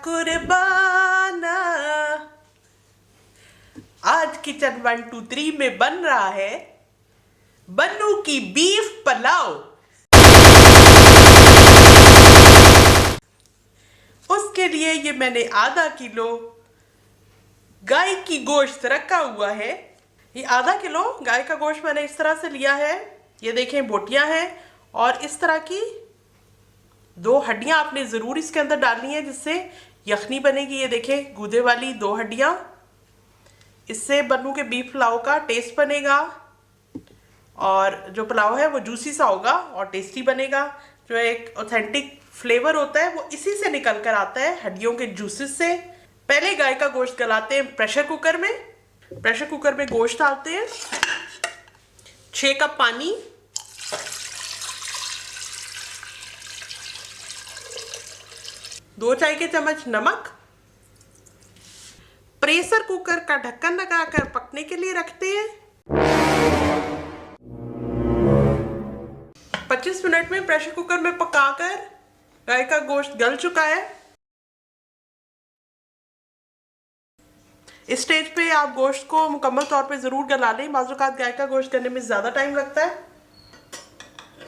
कुर्बाना। आज किचन 123 में बन रहा है बन्नू की बीफ पुलाव। उसके लिए ये मैंने आधा किलो गाय की गोश्त रखा हुआ है। ये आधा किलो गाय का गोश्त मैंने इस तरह से लिया है। ये देखें बोटियां हैं और इस तरह की 2 हड्डियां आपने ज़रूर इसके अंदर डालनी है जिससे यखनी बनेगी। ये देखें गूदे वाली 2 हड्डियां, इससे बन्नू के बीफ पुलाव का टेस्ट बनेगा और जो पुलाव है वो जूसी सा होगा और टेस्टी बनेगा। जो एक ऑथेंटिक फ्लेवर होता है वो इसी से निकल कर आता है, हड्डियों के जूसेस से। पहले गाय का गोश्त गलाते हैं प्रेशर कुकर में। प्रेशर कुकर में गोश्त डालते हैं, 6 कप पानी, दो चाय के चम्मच नमक। प्रेशर कुकर का ढक्कन लगाकर पकने के लिए रखते हैं। 25 मिनट में प्रेशर कुकर में पकाकर गाय का गोश्त गल चुका है। इस स्टेज पे आप गोश्त को मुकम्मल तौर पे ज़रूर गला लें। बाज़-औक़ात गाय का गोश्त गलने में ज़्यादा टाइम लगता है,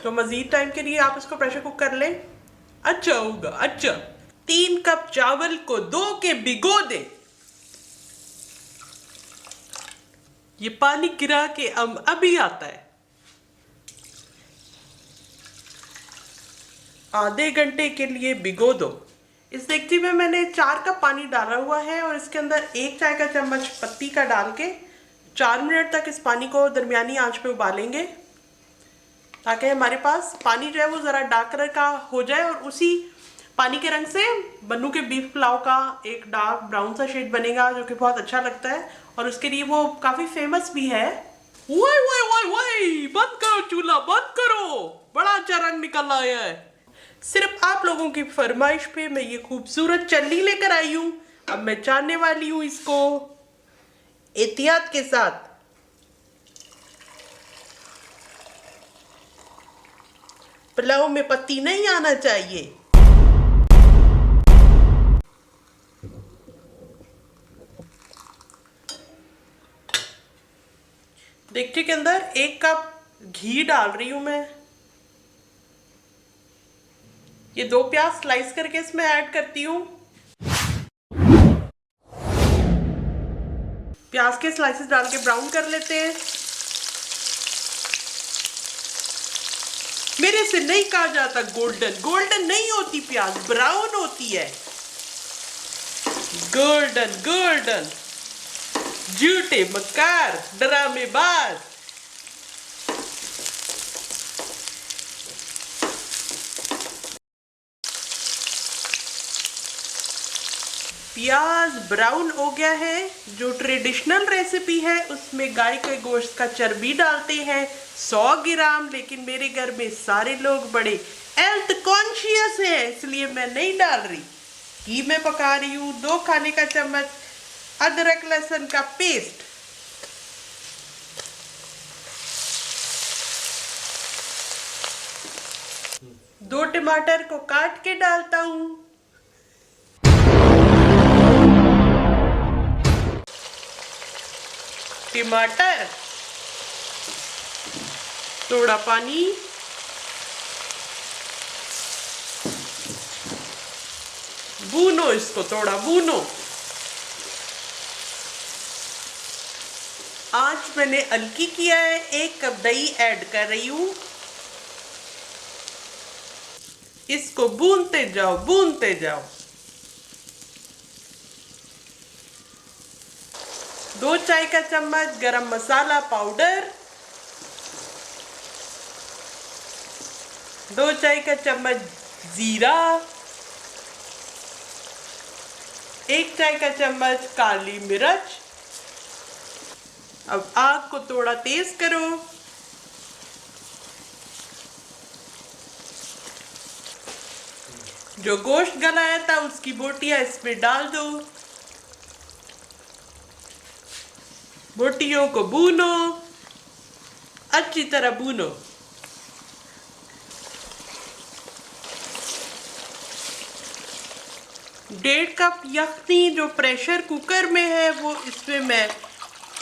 तो मज़ीद टाइम के लिए आप इसको प्रेशर कुक कर लें। अच्छा होगा। अच्छा, 3 कप चावल को धो के भिगो दें। ये पानी गिरा के अभी आता है। आधे घंटे के लिए भिगो दो। इस देगची में मैंने 4 कप पानी डाला हुआ है और इसके अंदर 1 चाय का चम्मच पत्ती का डाल के 4 मिनट तक इस पानी को दरमियानी आंच पे उबालेंगे ताकि हमारे पास पानी जो है वो ज़रा डार्क कलर का हो जाए और उसी पानी के रंग से बन्नू के बीफ पुलाव का एक डार्क ब्राउन सा शेड बनेगा जो कि बहुत अच्छा लगता है और उसके लिए वो काफ़ी फेमस भी है। वाई वाई वाई वाई, बंद करो चूल्हा, बंद करो, बड़ा अच्छा रंग निकल आया है। सिर्फ आप लोगों की फरमाइश पे मैं ये खूबसूरत चलनी लेकर आई हूँ। अब मैं चाहने वाली हूँ इसको एहतियात के साथ। पुलाव में पत्ती नहीं आना चाहिए। देगची के अंदर 1 कप घी डाल रही हूं मैं। ये 2 प्याज स्लाइस करके इसमें ऐड करती हूँ। प्याज के स्लाइसेस डाल के ब्राउन कर लेते हैं। मेरे से नहीं कहा जाता गोल्डन, गोल्डन नहीं होती प्याज, ब्राउन होती है। गोल्डन गोल्डन, झूठे मक्कार, ड्रामेबाज। प्याज ब्राउन हो गया है। जो ट्रेडिशनल रेसिपी है उसमें गाय के गोश्त का चर्बी डालते हैं 100 ग्राम, लेकिन मेरे घर में सारे लोग बड़े हेल्थ कॉन्शियस हैं इसलिए मैं नहीं डाल रही। घी में पका रही हूँ 2 खाने का चम्मच अदरक लहसुन का पेस्ट, दो टमाटर को काट के डालता हूँ। टमाटर, थोड़ा पानी, भूनो इसको, थोड़ा भूनो। आंच मैंने हल्की किया है। 1 कप दही ऐड कर रही हूं। इसको भूनते जाओ, भूनते जाओ। 2 चाय का चम्मच गरम मसाला पाउडर, 2 चाय का चम्मच जीरा, 1 चाय का चम्मच काली मिर्च। अब आग को थोड़ा तेज करो। जो गोश्त गलाया था उसकी बोटियां इसमें डाल दो। बोटियों को भूनो, अच्छी तरह भूनो। 1.5 कप यखनी जो प्रेशर कुकर में है वो इसमें मैं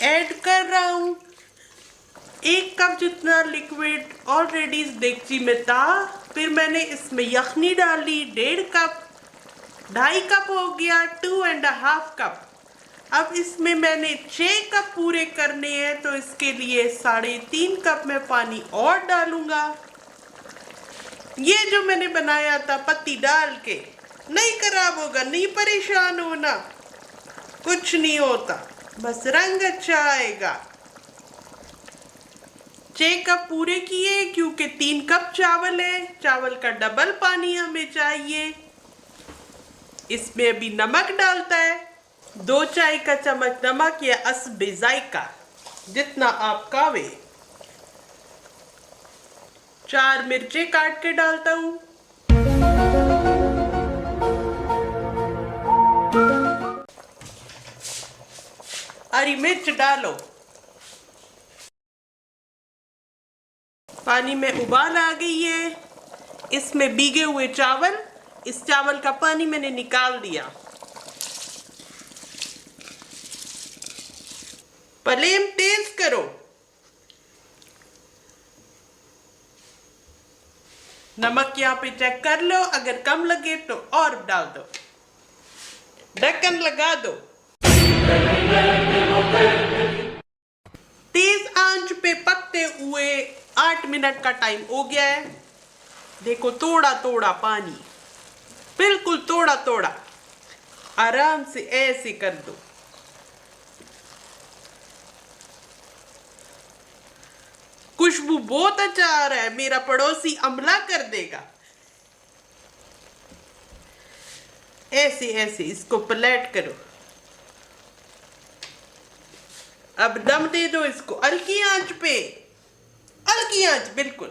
ऐड कर रहा हूँ। 1 कप जितना लिक्विड ऑलरेडी इस देगची में था, फिर मैंने इसमें यखनी डाली 1.5 कप, 2.5 कप हो गया, 2.5 कप। अब इसमें मैंने 6 कप पूरे करने हैं तो इसके लिए 3.5 कप मैं पानी और डालूंगा। ये जो मैंने बनाया था पत्ती डाल के, नहीं खराब होगा, नहीं परेशान होना, कुछ नहीं होता, बस रंग अच्छा आएगा। 6 कप पूरे किए क्योंकि 3 कप चावल है, चावल का डबल पानी हमें चाहिए। इसमें अभी नमक डालता है, 2 चाय का चम्मच नमक या हस्बे जायका जितना आप खावे। 4 मिर्चें काट के डालता हूँ। हरी मिर्च डालो। पानी में उबाल आ गई है, इसमें भीगे हुए चावल, इस चावल का पानी मैंने निकाल दिया। फ्लेम तेज करो। नमक यहाँ पे चेक कर लो, अगर कम लगे तो और डाल दो। ढक्कन लगा दो। तेज आंच पे पकते हुए 8 मिनट का टाइम हो गया है। देखो थोड़ा थोड़ा पानी, बिल्कुल थोड़ा थोड़ा, आराम से ऐसे कर दो। खुशबू बहुत अच्छा आ रहा है, मेरा पड़ोसी अमला कर देगा। ऐसे ऐसे इसको पलट करो। अब दम दे दो इसको हल्की आंच पे, हल्की आंच बिल्कुल।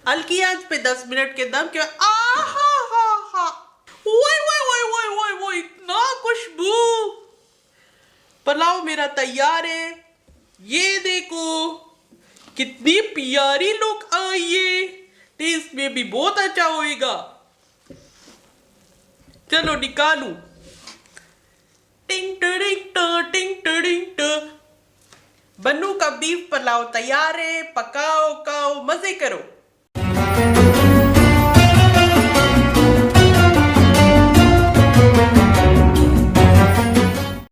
हल्की आंच पे 10 मिनट के दम के वो इतना खुशबू। पुलाव मेरा तैयार है। ये देखो कितनी प्यारी लुक आई है, टेस्ट में भी बहुत अच्छा होएगा। चलो निकालू। टिंग टिंग टिंग टिंग। बन्नू का बीफ पुलाव तैयार है, पकाओ खाओ मजे करो।